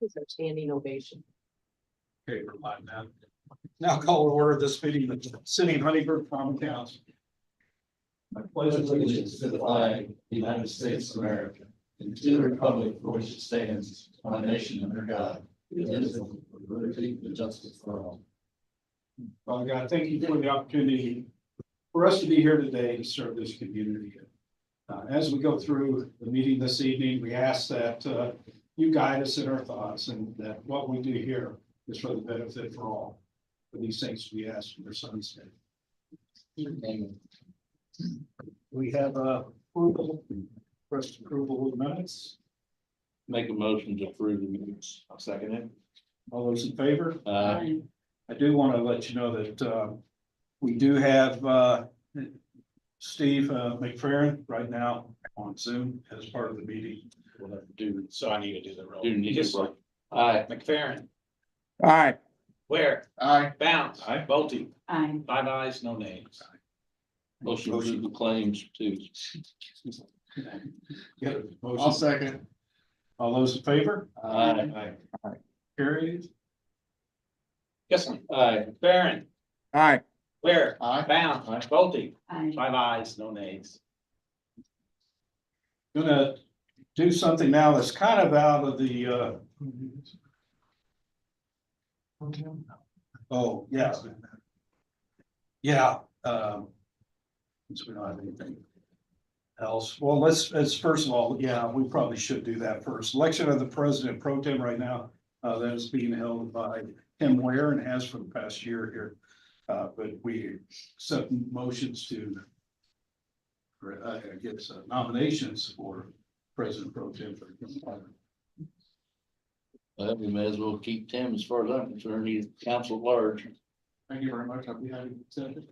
It's a standing ovation. Okay, we're live now. Now call to order this meeting of the City of Huntingburg Common Council. My Pledge pleasure. allegiance to the flag of the United States of America and to the republic for which it stands, one nation under God, indivisible, with liberty and justice for all. Father God, thank you for the opportunity for us to be here today to serve this community. As we go through the meeting this evening, we ask that you guide us in our thoughts and that what we do here is for the benefit for all. For these things we ask in your son's name. Amen. We have approval, first approval of minutes. Make a motion to approve the minutes. I'll second it. All those in favor? I do want to let you know that we do have Steve McFerrin right now on Zoom as part of the meeting. We'll have to do. So I need to do the roll. Do need Yes, to roll. Aye. McFerrin, Aye. Ware, Aye. Bounce, Aye. Bolte, Aye. 5 ayes, no nays. Motion to do the claims too. Get a motion. second. All those in favor? Aye. Carried. Kissling, Aye. McFerrin, Aye. Ware, Aye. Bounce, Bolte, Aye. 5 ayes, no nays. Gonna do something now that's kind of out of the oh, yeah. Yeah, since we don't have anything else, well, let's first of all, yeah, we probably should do that first. Election of the president pro tem right now, that is being held by Tim Ware and has for the past year here. But we accept motions to, I guess, nominations for president pro tem. Well, we may as well keep Tim as far as I'm concerned. He's council at large. Thank you very much. I'll be happy to send it.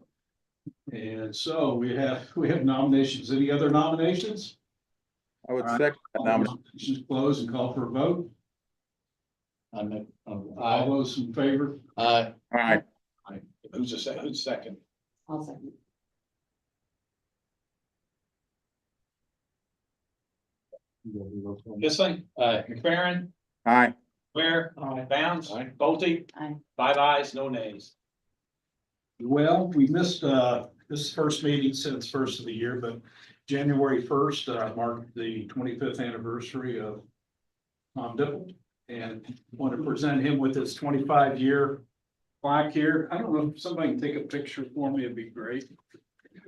And so we have nominations. Any other nominations? I would All right. second that nomination. Nominations close and call for a vote. All those in favor? Aye. Aye. Who's second? I'll second. Kissling, Aye. McFerrin, Aye. Ware, Bounce, Bolte, Aye. 5 ayes, no nays. Well, we missed this first meeting since first of the year, but January 1st marked the 25th anniversary of Tom Dipple. And want to present him with his 25-year plaque here. I don't know if somebody can take a picture for me, it'd be great.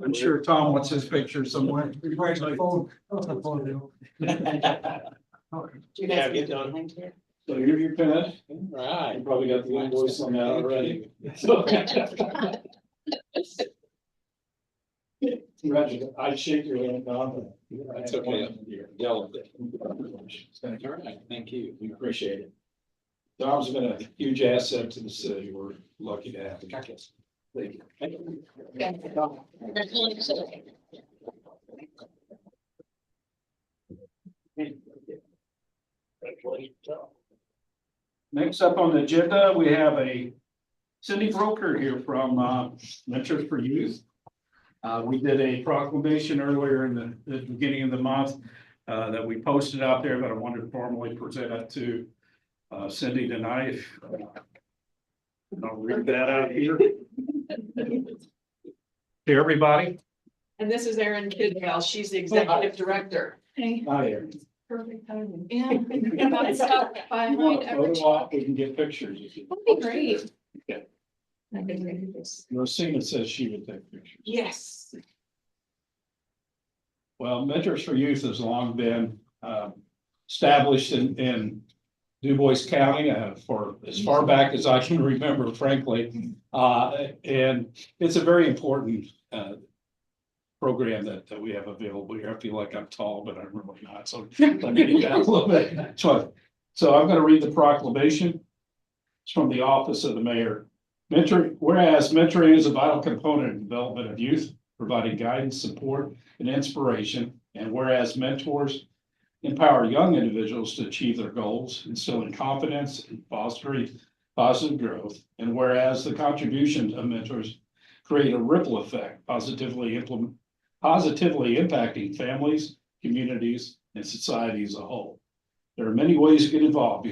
I'm sure Tom wants his picture somewhere. Do you guys Yeah, get done. behind here? So here's your pen. Right. You probably got the invoice on that already. I'd shake your hand, Don. That's okay. Yell at it. All right, thank you. We appreciate it. Dom's been a huge asset to the city. We're lucky to have him. Thank you. Next up on the agenda, we have a Cindy Broker here from Mentors for Youth. We did a proclamation earlier in the beginning of the month that we posted out there, but I wanted to formally present it to Cindy tonight. I'll read that out here. To everybody. And this is Erin Kidwell. She's the executive director. Hi, Erin. Perfect timing. Yeah. About stuff behind every. Photo op, we can get pictures. That'd be great. Okay. I can read this. Rosina says she would take pictures. Yes. Well, Mentors for Youth has long been established in Du Bois County for as far back as I can remember, frankly. And it's a very important program that we have available here. I feel like I'm tall, but I'm really not. So let me get down a little bit. So I'm going to read the proclamation. It's from the office of the mayor. Whereas mentoring is a vital component in the development of youth, providing guidance, support, and inspiration. And whereas mentors empower young individuals to achieve their goals, instilling confidence and fostering positive growth. And whereas the contributions of mentors create a ripple effect, positively impacting families, communities, and society as a whole. There are many ways to get involved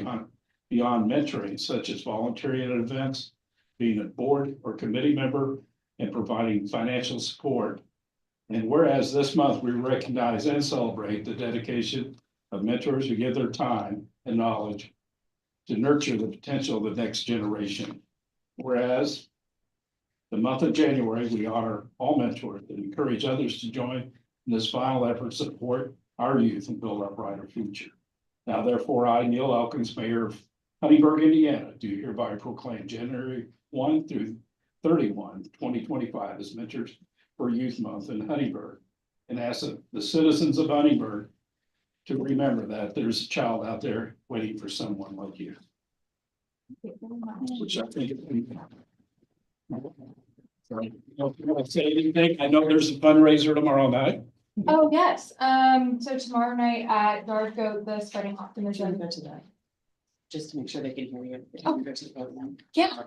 beyond mentoring, such as volunteering at events, being a board or committee member, and providing financial support. And whereas this month we recognize and celebrate the dedication of mentors who give their time and knowledge to nurture the potential of the next generation. Whereas the month of January, we honor all mentors and encourage others to join in this final effort to support our youth and build our brighter future. Now therefore, I, Neil Elkins, Mayor of Huntingburg, Indiana, do hereby proclaim January 1 through 31, 2025 as Mentors for Youth Month in Huntingburg, and ask the citizens of Huntingburg to remember that there's a child out there waiting for someone like you. Which I think. Sorry, you want to say anything? I know there's a fundraiser tomorrow night. Oh, yes, so tomorrow night at Yard Goat, the Spreading Optimism. Go to that. Just to make sure they can hear you. Oh. Go to the program. Yeah.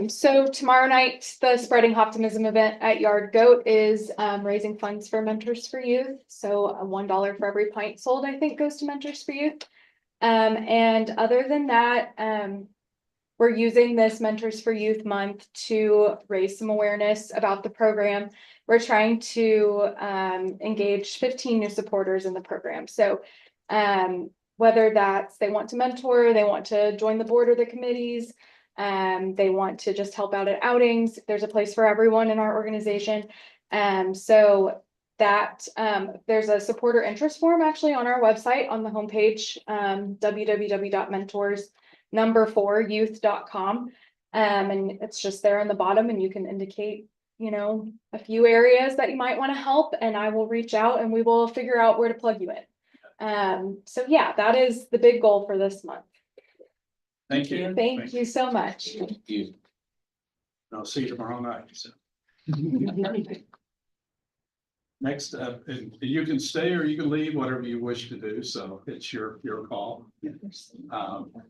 So tomorrow night, the Spreading Optimism event at Yard Goat is raising funds for Mentors for Youth. So $1 for every pint sold, I think, goes to Mentors for Youth. And other than that, we're using this Mentors for Youth month to raise some awareness about the program. We're trying to engage 15 new supporters in the program. So whether that's they want to mentor, they want to join the board or the committees, they want to just help out at outings, there's a place for everyone in our organization. So that there's a supporter interest form actually on our website on the homepage, www.mentors4youth.com. And it's just there on the bottom, and you can indicate, you know, a few areas that you might want to help, and I will reach out and we will figure out where to plug you in. So yeah, that is the big goal for this month. Thank you. Thank you so much. I'll see you tomorrow night. So. Next up, and you can stay or you can leave, whatever you wish to do. So it's your call.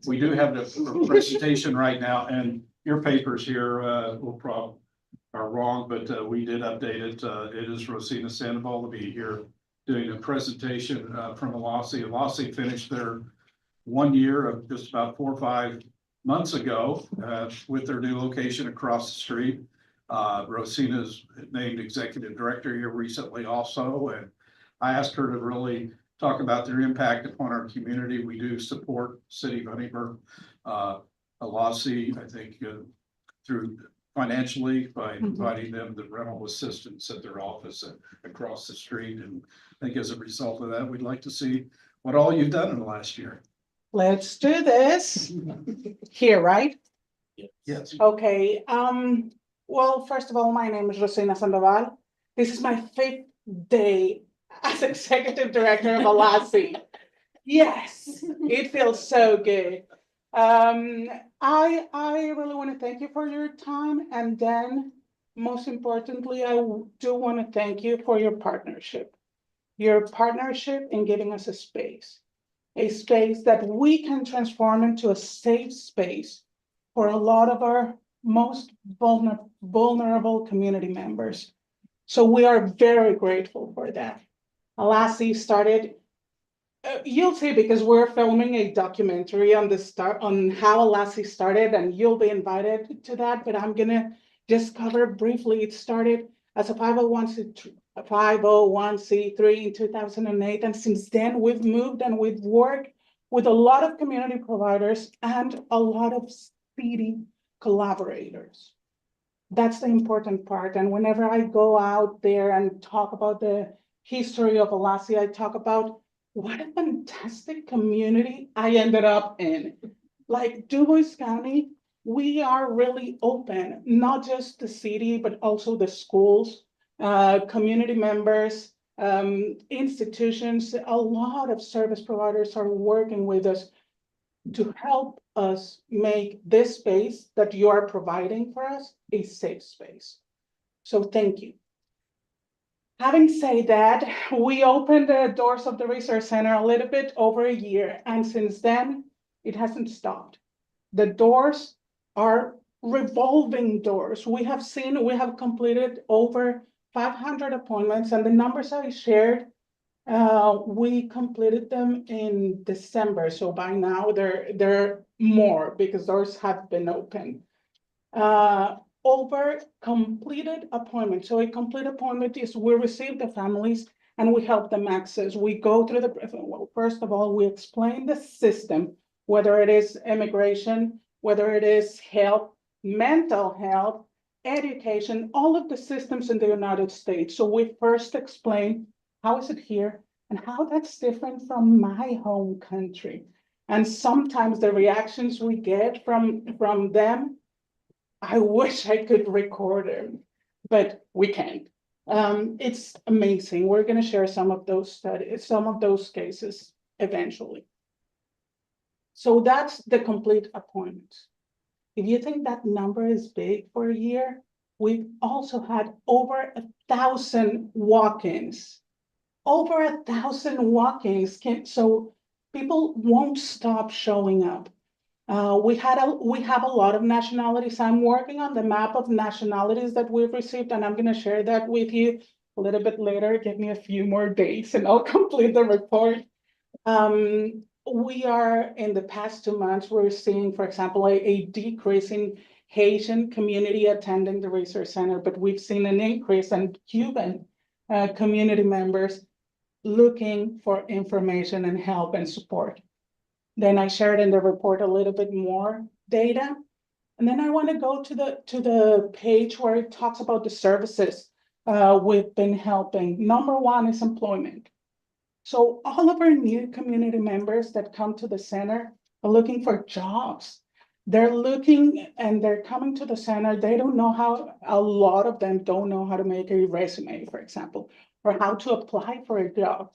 We do have the presentation right now, and your papers here will probably are wrong, but we did update it. It is Rosina Sandoval to be here doing a presentation from Alasi. Alasi finished their 1 year of just about 4 or 5 months ago with their new location across the street. Rosina's named executive director here recently also, and I asked her to really talk about their impact upon our community. We do support City of Huntingburg, Alasi, I think, through financially by providing them the rental assistance at their office across the street. And I think as a result of that, we'd like to see what all you've done in the last year. Let's do this. Here, right? Yes. Okay, well, first of all, my name is Rosina Sandoval. This is my 5th day as executive director of Alasi. Yes, it feels so good. I really want to thank you for your time, and then most importantly, I do want to thank you for your partnership in giving us a space that we can transform into a safe space for a lot of our most vulnerable community members. So we are very grateful for that. Alasi started, you'll see, because we're filming a documentary on how Alasi started, and you'll be invited to that, but I'm gonna just cover briefly. It started as a 501c3 in 2008, and since then we've moved and we've worked with a lot of community providers and a lot of city collaborators. That's the important part. And whenever I go out there and talk about the history of Alasi, I talk about what a fantastic community I ended up in. Like Dubois County, we are really open, not just the city, but also the schools, community members, institutions. A lot of service providers are working with us to help us make this space that you are providing for us a safe space. So thank you. Having said that, we opened the doors of the Resource Center a little bit over a year, and since then, it hasn't stopped. The doors are revolving doors. We have completed over 500 appointments, and the numbers I shared We completed them in December, so by now there are more because those have been open. Over completed appointment. So a complete appointment is we receive the families and we help them access. We go through well, first of all, we explain the system, whether it is immigration, whether it is health, mental health, education, all of the systems in the United States. So we first explain how is it here and how that's different from my home country. And sometimes the reactions we get from them, I wish I could record them, but we can't. It's amazing. We're gonna share some of those studies, some of those cases eventually. So that's the complete appointment. If you think that number is big for a year, we've also had over 1,000 walk-ins. Over 1,000 walk-ins, so people won't stop showing up. We have a lot of nationalities. I'm working on the map of nationalities that we've received, and I'm gonna share that with you a little bit later. Give me a few more days and I'll complete the report. We are, in the past 2 months, we're seeing, for example, a decrease in Haitian community attending the research center, but we've seen an increase in Cuban community members looking for information and help and support. Then I shared in the report a little bit more data. And then I want to go to the page where it talks about the services we've been helping. Number one is employment. So all of our new community members that come to the center are looking for jobs. They're looking and they're coming to the center. They don't know how, a lot of them don't know how to make a resume, for example, or how to apply for a job.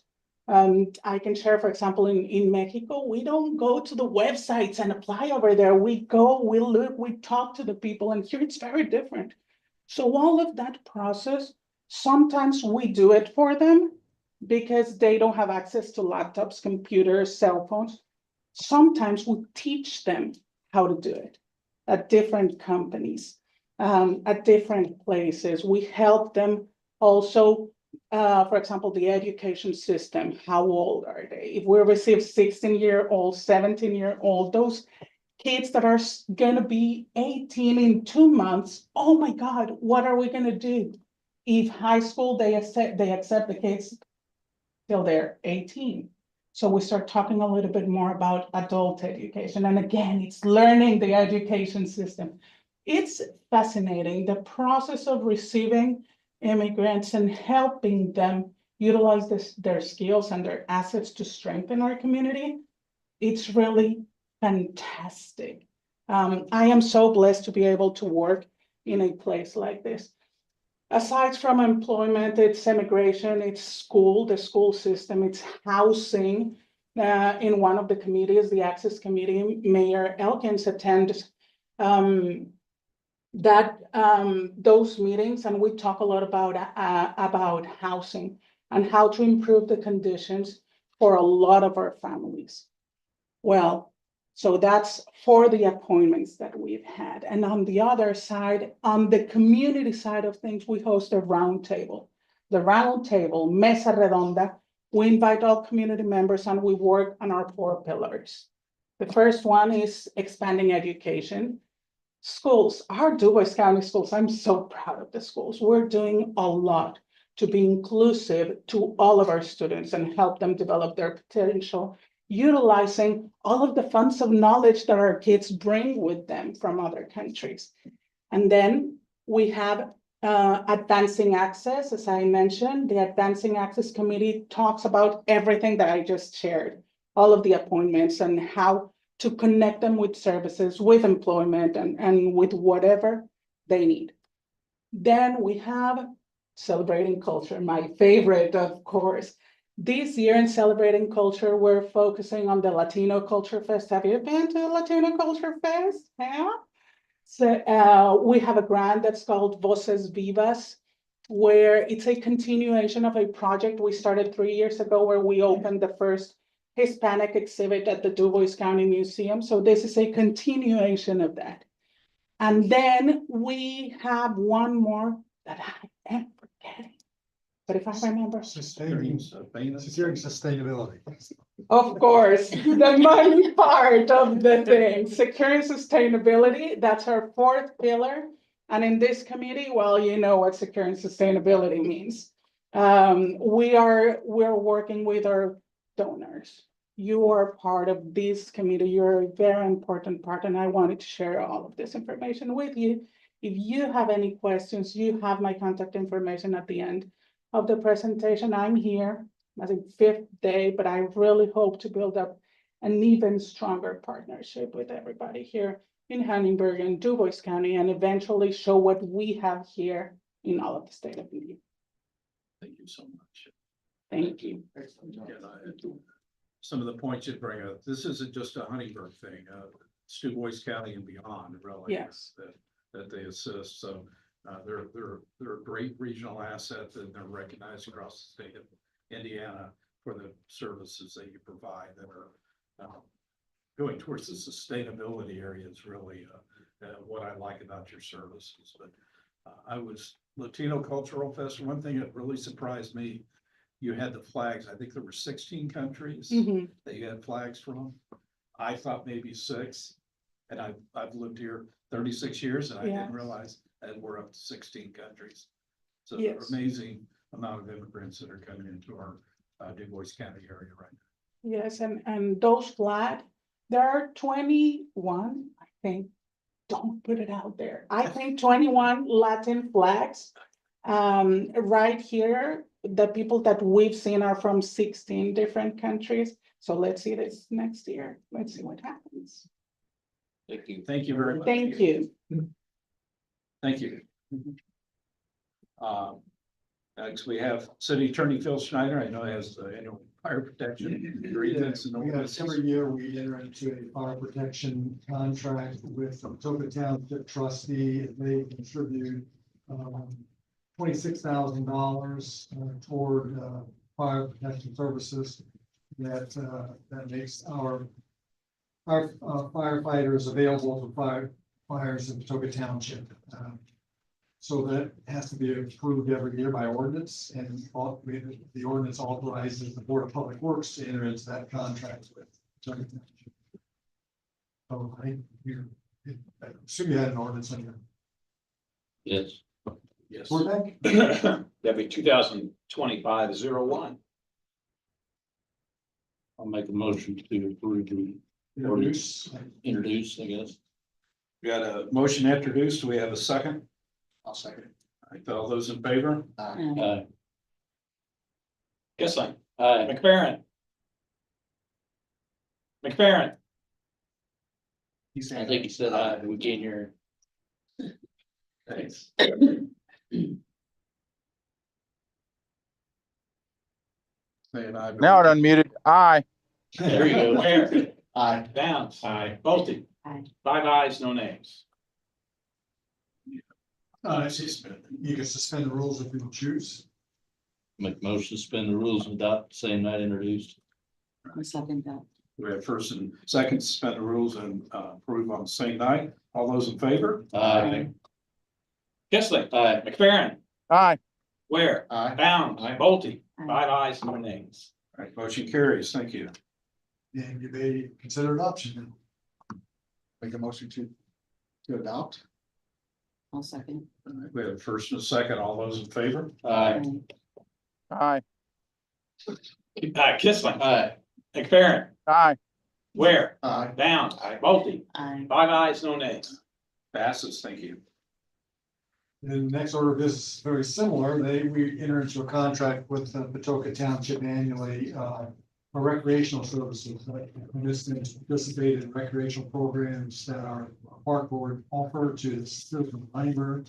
I can share, for example, in Mexico, we don't go to the websites and apply over there. We go, we look, we talk to the people, and here it's very different. So all of that process, sometimes we do it for them because they don't have access to laptops, computers, cell phones. Sometimes we teach them how to do it at different companies, at different places. We help them also, for example, the education system. How old are they? If we receive 16-year-old, 17-year-old, those kids that are gonna be 18 in 2 months, oh my God, what are we gonna do? If high school, they accept the kids till they're 18. So we start talking a little bit more about adult education. And again, it's learning the education system. It's fascinating, the process of receiving immigrants and helping them utilize their skills and their assets to strengthen our community. It's really fantastic. I am so blessed to be able to work in a place like this. Aside from employment, it's immigration, it's school, the school system, it's housing. In one of the committees, the Access Committee, Mayor Elkins attends those meetings, and we talk a lot about housing and how to improve the conditions for a lot of our families. Well, so that's for the appointments that we've had. And on the other side, on the community side of things, we host a roundtable. The roundtable, Mesa Redonda, we invite all community members and we work on our 4 pillars. The first one is expanding education. Schools, our DuBois County schools, I'm so proud of the schools. We're doing a lot to be inclusive to all of our students and help them develop their potential, utilizing all of the funds of knowledge that our kids bring with them from other countries. And then we have advancing access. As I mentioned, the Advancing Access Committee talks about everything that I just shared, all of the appointments and how to connect them with services, with employment, and with whatever they need. Then we have Celebrating Culture, my favorite, of course. This year in Celebrating Culture, we're focusing on the Latino Culture Fest. Have you been to Latino Culture Fest? Yeah. So we have a grant that's called Voces Vivas, where it's a continuation of a project we started 3 years ago, where we opened the first Hispanic exhibit at the DuBois County Museum. So this is a continuation of that. And then we have one more that I am forgetting. But if I remember, Securing sustainability. of course, the money part of the thing, securing sustainability, that's our fourth pillar. And in this committee, well, you know what securing sustainability means. We're working with our donors. You are part of this committee. You're a very important part, and I wanted to share all of this information with you. If you have any questions, you have my contact information at the end of the presentation. I'm here as a fifth day, but I really hope to build up an even stronger partnership with everybody here in Huntingburg and DuBois County, and eventually show what we have here in all of the state of New York. Thank you so much. Thank you. Some of the points you bring up, this isn't just a Huntingburg thing, it's DuBois County and beyond, really. Yes. That they assist, so, they're a great regional asset, and they're recognized across the state of Indiana for the services that you provide that are, going towards the sustainability area is really, what I like about your services, but, I was Latino Cultural Festival, one thing that really surprised me, you had the flags, I think there were 16 countries Mhm. that you had flags from. I thought maybe 6, and I've lived here 36 years, and I Yes. didn't realize that we're up to 16 countries. So Yes. amazing amount of immigrants that are coming into our DuBois County area right now. Yes, and those flags, there are 21, I think. Don't put it out there. I think 21 Latin flags. Right here, the people that we've seen are from 16 different countries. So let's see this next year. Let's see what happens. Thank you. Thank you very much. Thank you. Thank you. Next, we have City Attorney Phil Schneider. I know he has the annual fire protection agreements and all this. Every year we enter into a fire protection contract with Patoka Township trustee, and they contribute $26,000 toward fire protection services that makes our firefighters available for fires in Patoka Township. So that has to be approved every year by ordinance, and the ordinance authorizes the Board of Public Works to enter into that contract with Patoka Township. So I assume you had an ordinance on your Yes. Yes. board deck? That'd be 2025-01. I'll make a motion to approve the introduce, I guess. We got a motion introduced. Do we have a second? I'll second. All right, all those in favor? Kissling. McFerrin. McFerrin. I think he said aye, but we can't hear. Thanks. Saying aye. Now it unmuted. Aye. There you go. Where? Aye. Downs. Aye. Bolte. Aye. 5 ayes, no nays. You can suspend the rules if you choose. Make motion to suspend the rules and adopt the same night introduced. I second that. We have first and second, suspend the rules and approve on the same night. All those in favor? Aye. Kissling. Aye. McFerrin. Aye. Ware. Aye. Bounds. Bolte. Aye. 5 ayes, no nays. All right, motion carries. Thank you. And you may consider adoption. Make a motion to adopt. I'll second. All right, we have first and second. All those in favor? Aye. Aye. Kissling. Aye. McFerrin. Aye. Ware. Aye. Bounds. Bolte. Aye. 5 ayes, no nays. Passes. Thank you. And the next order of business is very similar. We enter into a contract with Patoka Township annually for recreational services. This is participate in recreational programs that our park board offer to the citizens of Huntingburg.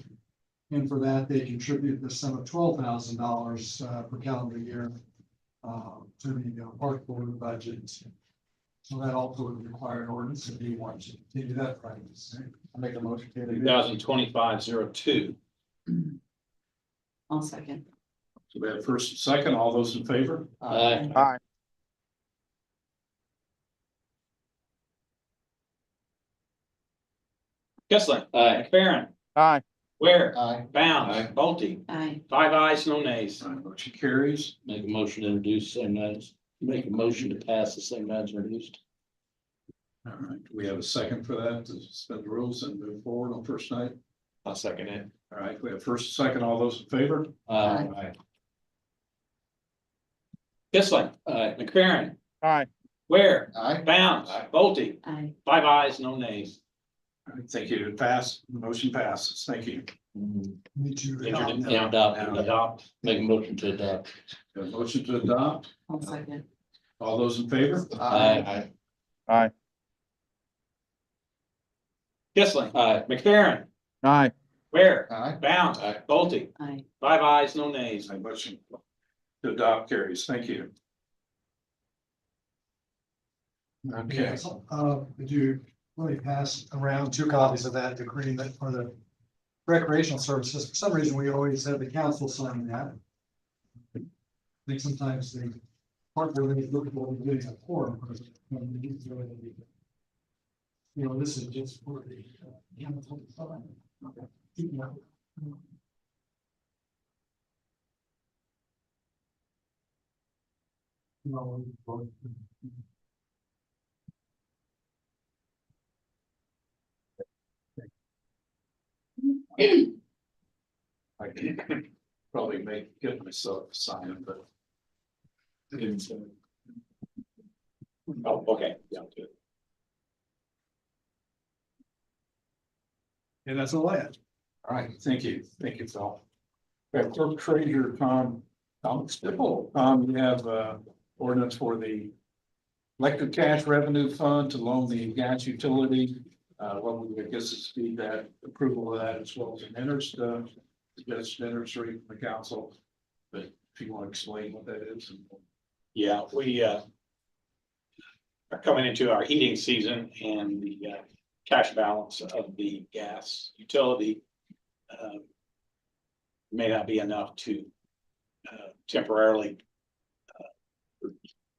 And for that, they contribute the sum of $12,000 per calendar year to the park board budget. So that also would require an ordinance if you want to continue that practice. I'll make a motion. 2025-02. I'll second. So we have first and second. All those in favor? Aye. Aye. Kissling. Aye. McFerrin. Aye. Ware. Aye. Bounds, Bolte, Aye. 5 ayes, no nays. Motion carries. Make a motion to introduce same as, make a motion to pass the same as introduced. All right, we have a second for that to suspend the rules and move forward on first night. I'll second it. All right, we have first, second, all those in favor? Aye. Kissling. McFerrin. Aye. Ware. Aye. Bounds, Bolte, Aye. 5 ayes, no nays. All right, thank you. It passed. Motion passes. Thank you. Need to Introduce- adopt. Adopt. Make a motion to adopt. Got a motion to adopt. I'll second. All those in favor? Aye. Aye. Kissling. Aye. McFerrin. Aye. Ware. Aye. Bounds, Bolte, Aye. 5 ayes, no nays. My motion to adopt carries. Thank you. Okay. Did you really pass around 2 copies of that agreement for the recreational services? For some reason, we always have the council sign that. I think sometimes they aren't really looking for getting a quorum. You know, this is just for the. Council to sign. Okay. Yeah. No. I can probably get myself to sign it, but. I didn't say it. Oh, okay, yeah, good. And that's all I had. All right, thank you. Thank you, Phil. We have clerk treasurer Tom Stipple. You have ordinance for the electric cash revenue fund to loan the gas utility. What we would guess is be that approval of that as well as an interest, suggested interest rate from the council. But if you want to explain what that is. Yeah, we are coming into our heating season and the cash balance of the gas utility may not be enough to temporarily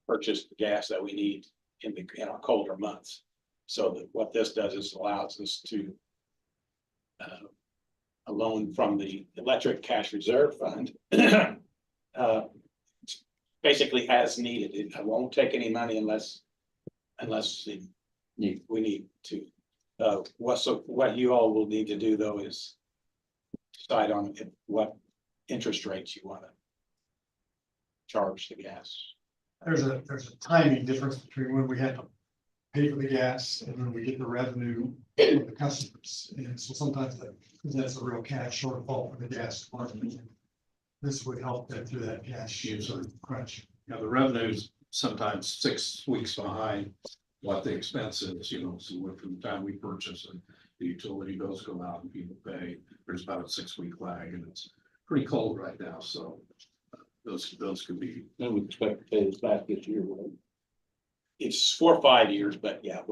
purchase the gas that we need in our colder months. So that what this does is allows us to a loan from the electric cash reserve fund. Basically as needed. It won't take any money unless we need to. What you all will need to do though is decide on what interest rates you want to charge the gas. There's a timing difference between when we have to pay for the gas and when we get the revenue from the customers. And so sometimes that's a real cash shortfall for the gas department. This would help get through that cash crunch. Now, the revenue's sometimes 6 weeks behind what the expense is, so from the time we purchase it, the utility bills go out and people pay. There's about a 6-week lag and it's pretty cold right now, so those could be. Then we expect to pay this back this year, right? It's 4 or 5 years, but yeah, I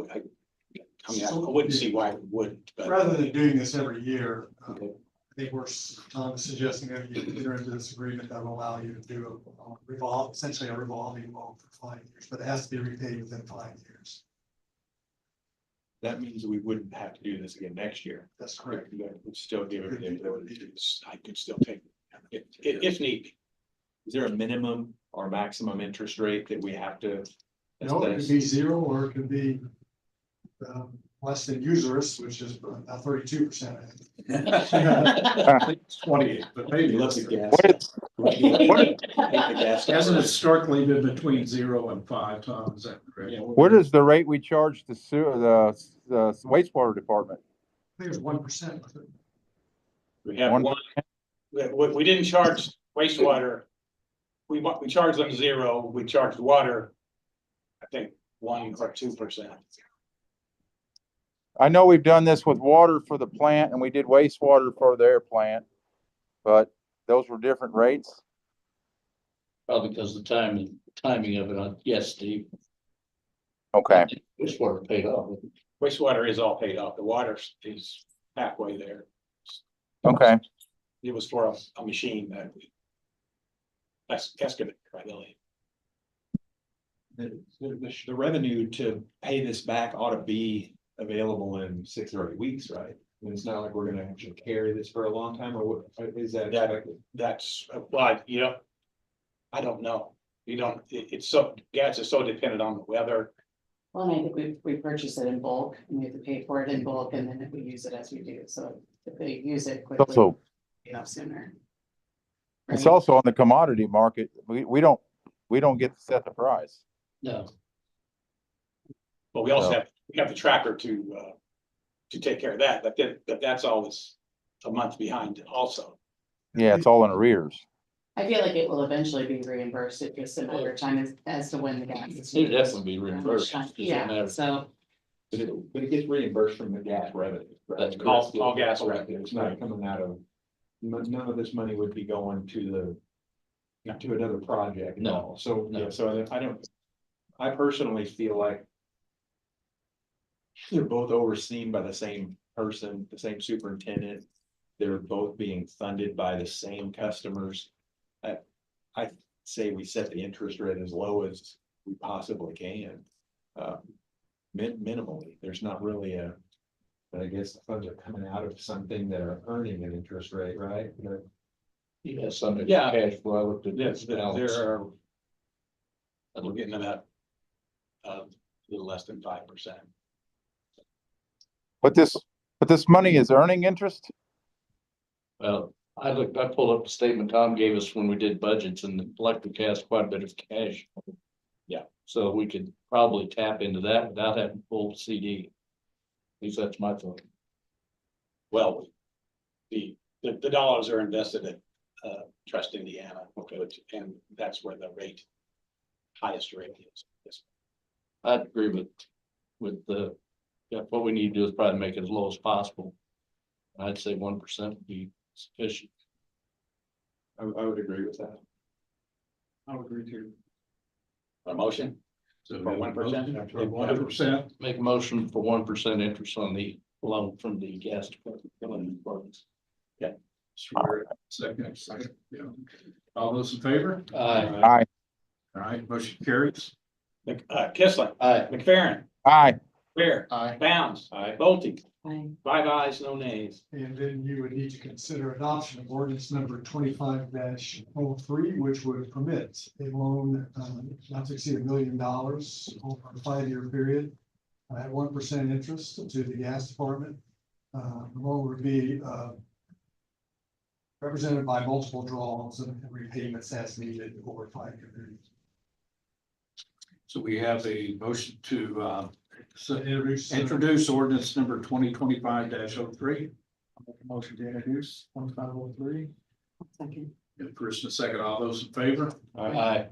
wouldn't see why it wouldn't, but. Rather than doing this every year, Okay. I think Tom is suggesting that you enter into this agreement that will allow you to do essentially a revolving loan for 5 years, but it has to be repaid within 5 years. That means we wouldn't have to do this again next year. That's correct. You guys would still give everything. I could still take it if need be. Is there a minimum or maximum interest rate that we have to? No, it could be 0 or it could be less than usurious, which is about 32%. I think it's 28, but maybe Let's it's. gas. Hasn't historically been between 0 and 5, Tom, is that correct? Yeah, What is the rate we charge the the wastewater department? I think it's 1%. We have One- one, we didn't charge wastewater. We charged them 0, we charged water, I think 1 or 2%. I know we've done this with water for the plant and we did wastewater for their plant, but those were different rates. Probably because the timing of it, yes, Steve. Okay, This water paid off. Wastewater is all paid off, the water is halfway there. okay. It was for a machine that that's excavated, I believe. The revenue to pay this back ought to be available in 6 or 8 weeks, right? And it's not like we're gonna actually carry this for a long time, or what, is that Yeah. expected? That's, well, you know, I don't know. You don't, it's so, gas is so dependent on the weather. Well, and I think we purchase it in bulk and we have to pay for it in bulk and then if we use it as we do, so if they use it quickly. Also, Sooner. it's Right? also on the commodity market. We don't get to set the price. No. But we also No. we have the tracker to take care of that, but that's always a month behind also. Yeah, it's all in arrears. I feel like it will eventually be reimbursed at just a matter of time as to when the gas is. It'll definitely be reimbursed. Just a Yeah, matter- so, But it gets reimbursed from the gas revenue. right? That's all gas revenue. It's not coming out of, none of this money would be going to to another project. No, So, no. yeah, so I personally feel like they're both overseen by the same person, the same superintendent. They're both being funded by the same customers. I say we set the interest rate as low as we possibly can. Minimally, there's not really but I guess the funds are coming out of something that are earning an interest rate, right? Yeah, some Yeah. cash flow, I looked at Yes, this there balance. are. We're getting about a little less than 5%. But this money is earning interest? Well, I pulled up the statement Tom gave us when we did budgets and the electric has quite a bit of cash. Yeah, so we could probably tap into that without having to pull CD. At least that's my thought. Well, the dollars are invested at Trust Indiana, and that's where the highest rate is. I'd agree with what we need to do is probably make it as low as possible. I'd say 1% would be sufficient. I would agree with that. I would agree too. A motion So for 1%? 1%. Make a motion for 1% interest on the loan from the gas department. Sure. Second, yeah. All those in favor? Aye. All right, motion carries. Kissling. Aye. McFerrin. Aye. Ware. Aye. Bounds. Aye. Bolte. I, 5 ayes, no nays. And then you would need to consider adoption of ordinance number 25-03, which would permit a loan not to exceed $1 million over a 5-year period at 1% interest to the gas department. The loan would be represented by multiple draws and repayments as needed over a 5-year period. So we have a motion to Introduce. introduce ordinance number 2025-03. Motion to introduce 2503. second, First and second, all those in favor? Aye.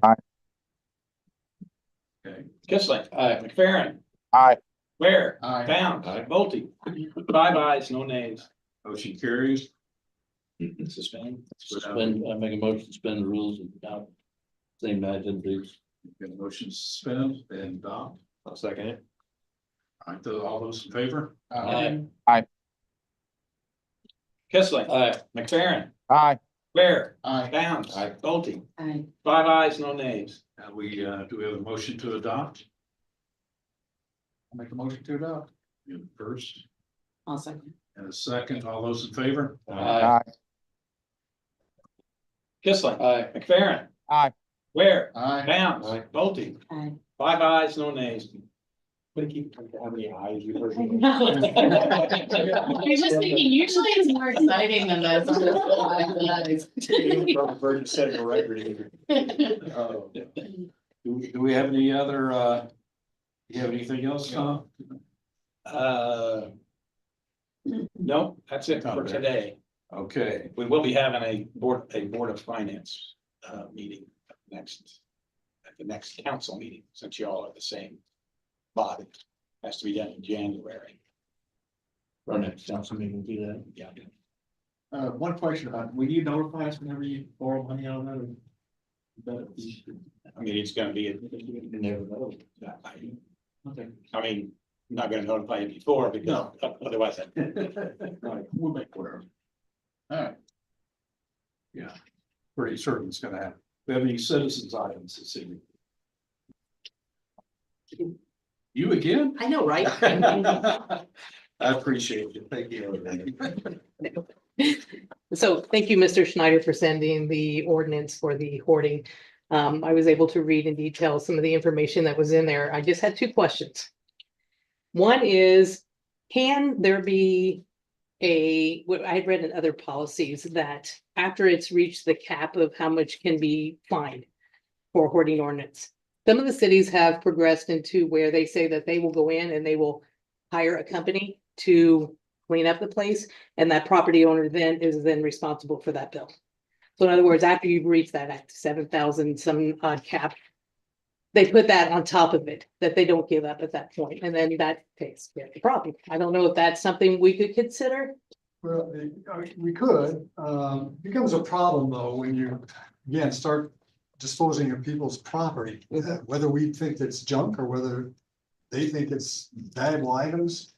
Okay, Kissling. Aye. McFerrin. Aye. Ware. Aye. Bounds. Aye. Bolte. 5 ayes, no nays. motion carries. Suspend. Suspend, I make a motion to suspend the rules and adopt same night and days. Got a motion to suspend and adopt. I'll second it. All right, all those in favor? Aye. Kissling. Aye. McFerrin. Aye. Ware. Aye. Bounds. Aye. Bolte. I, 5 ayes, no nays. Do we have a motion to adopt? Make a motion to adopt. First I'll second, and a second, all those in favor? Aye. Kissling. Aye. McFerrin. Aye. Ware. Aye. Bounds. Aye. Bolte. I. 5 ayes, no nays. But keep, how many eyes you heard? I know. I was just thinking, usually it's more exciting than this. Prefer to set a record here. Do we have any other, you have anything else, Tom? No, that's it for Okay. today. Okay, We will be having a board of finance meeting at the next council meeting, since you all are the same body. Has to be done in January. Our next council meeting will be that. Yeah. One question about, will you notify us whenever you borrow money out of that? I mean, it's gonna be, You never know. Okay. I mean, I'm not gonna notify you before because otherwise. We'll make whatever. pretty certain it's gonna happen. We have any citizens items this evening? You again? I know, right? I appreciate it. Thank you. So thank you, Mr. Schneider, for sending the ordinance for the hoarding. I was able to read in detail some of the information that was in there. I just had two questions. One is, can there be what I had read in other policies that after it's reached the cap of how much can be fined for hoarding ordinance? Some of the cities have progressed into where they say that they will go in and they will hire a company to clean up the place, and that property owner then is responsible for that bill. So in other words, after you've reached that 7,000 some odd cap, they put that on top of it, that they don't give up at that point, and then that takes care of the problem. I don't know if that's something we could consider. Well, we could, becomes a problem though, when you, again, start disposing of people's property. Whether we think it's junk or whether they think it's valuable items.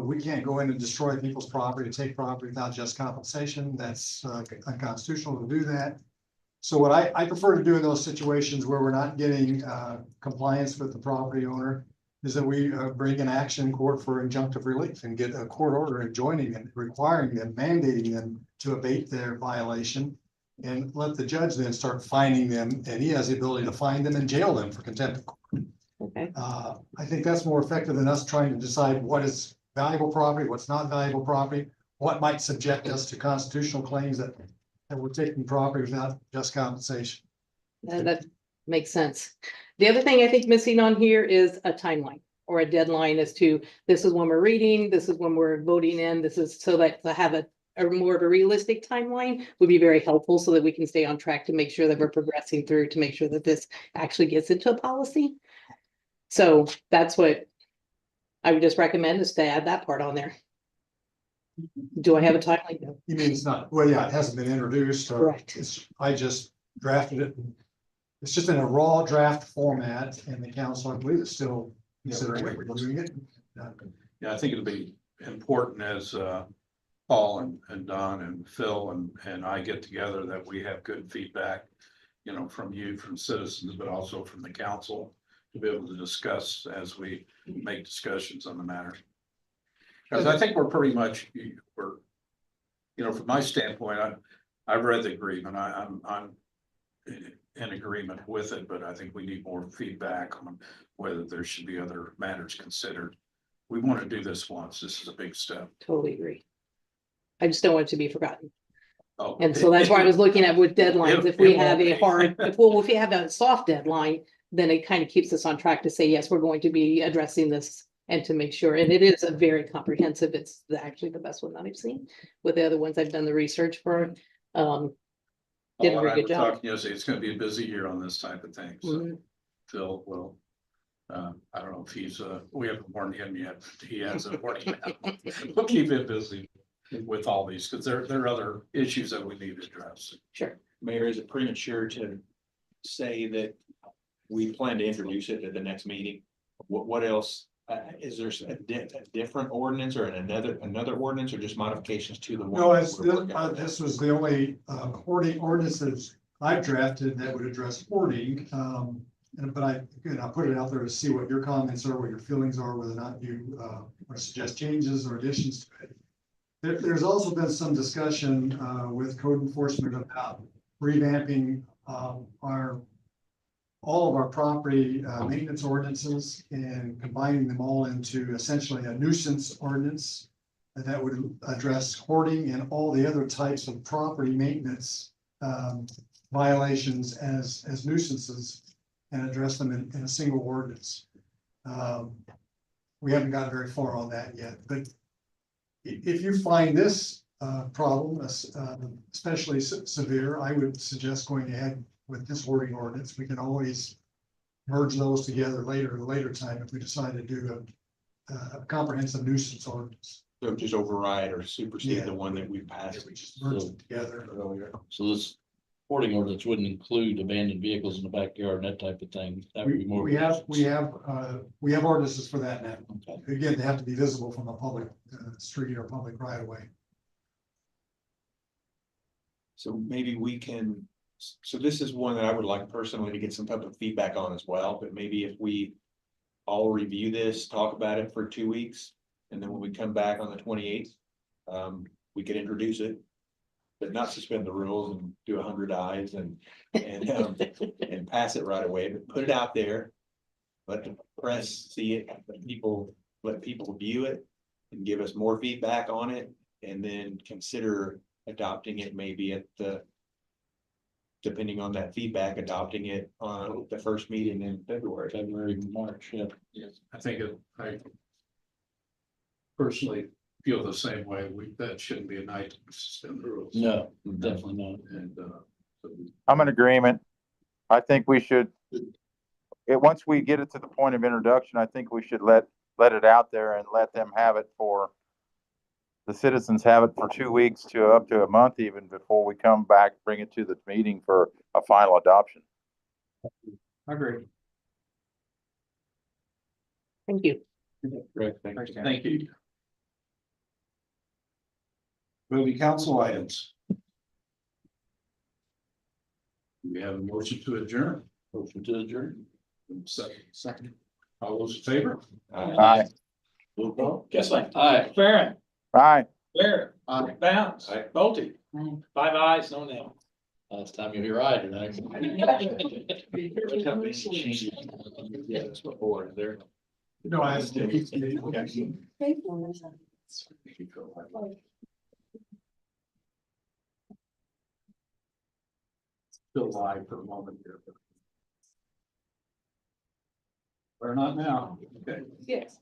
We can't go in and destroy people's property, take property without just compensation. That's unconstitutional to do that. So what I prefer to do in those situations where we're not getting compliance with the property owner is that we bring an action in court for injunctive relief and get a court order enjoining and requiring them, mandating them to abate their violation. And let the judge then start fining them, and he has the ability to fine them and jail them for contempt of court. Okay. I think that's more effective than us trying to decide what is valuable property, what's not valuable property, what might subject us to constitutional claims that we're taking property without just compensation. That makes sense. The other thing I think missing on here is a timeline or a deadline as to, this is when we're reading, this is when we're voting in, this is, so that to have a more of a realistic timeline would be very helpful so that we can stay on track to make sure that we're progressing through to make sure that this actually gets into a policy. So that's what I would just recommend, is to add that part on there. Do I have a timeline? No. You mean it's not, well, yeah, it hasn't been introduced or Correct. I just drafted it. It's just in a raw draft format and the council, I believe, is still considering it, reviewing it. Yeah, I think it'll be important as Paul and Don and Phil and I get together, that we have good feedback, you know, from you, from citizens, but also from the council, to be able to discuss as we make discussions on the matter. Because I think we're pretty much, you know, from my standpoint, I've read the agreement, I'm in agreement with it, but I think we need more feedback on whether there should be other matters considered. We want to do this once. This is a big step. Totally agree. I just don't want it to be forgotten. Oh, And so that's why I was looking at with deadlines. If we have a hard, if we have a soft deadline, then it kind of keeps us on track to say, yes, we're going to be addressing this, and to make sure. And it is a very comprehensive, it's actually the best one that I've seen. With the other ones, I've done the research for. Did a very good job. Yesterday, it's going to be a busy year on this type of thing. So Mhm. Phil will, I don't know if he's, we haven't warned him yet. But he has a warning now. We'll keep him busy with all these, because there are other issues that we need to address. Sure. Mayor, is it premature to say that we plan to introduce it at the next meeting? What else? Is there a different ordinance or another ordinance, or just modifications to the one? No, we're working on now? this was the only hoarding ordinances I've drafted that would address hoarding. But I put it out there to see what your comments are, what your feelings are, whether or not you or suggest changes or additions to it. There's also been some discussion with code enforcement about revamping all of our property maintenance ordinances and combining them all into essentially a nuisance ordinance that would address hoarding and all the other types of property maintenance violations as nuisances, and address them in a single ordinance. We haven't gotten very far on that yet, but if you find this problem especially severe, I would suggest going ahead with this hoarding ordinance. We can always merge those together later at a later time if we decide to do a comprehensive nuisance ordinance. So just override or supersede Yeah. the one that we passed. We just merge them together. Earlier. So this hoarding ordinance wouldn't include abandoned vehicles in the backyard and that type of thing. That would be more. We have ordinances for that now. Okay. Again, they have to be visible from a public street or public right of way. So maybe we can, so this is one that I would like personally to get some public feedback on as well, but maybe if we all review this, talk about it for 2 weeks, And then when we come back on the 28th, we could introduce it. But not suspend the rules and do 100 ayes and pass it right away, but put it out there. Let the press see it, let people view it and give us more feedback on it. And then consider adopting it maybe at depending on that feedback, adopting it on the first meeting in February. February, March, yeah. I think I personally feel the same way. That shouldn't be a night to suspend the rules. No, definitely not. And, so I'm in agreement. I think we should, once we get it to the point of introduction, I think we should let it out there and let them have it the citizens have it for 2 weeks to up to a month even before we come back, bring it to the meeting for a final adoption. I agree. Thank you. Great, thank you. Thank you. Moving council items. We have a motion to adjourn. Motion to adjourn. Second. All those in favor? Aye. Roll call. Kissling. Aye. Farren. Aye. Blair. Aye. Bounce. Aye. Bolte. Aye. 5 ayes, no nail. Last time you'll hear I tonight. Yeah, that's before, is there? No, I have. Still live for a moment here. Or not now. Okay. Yes.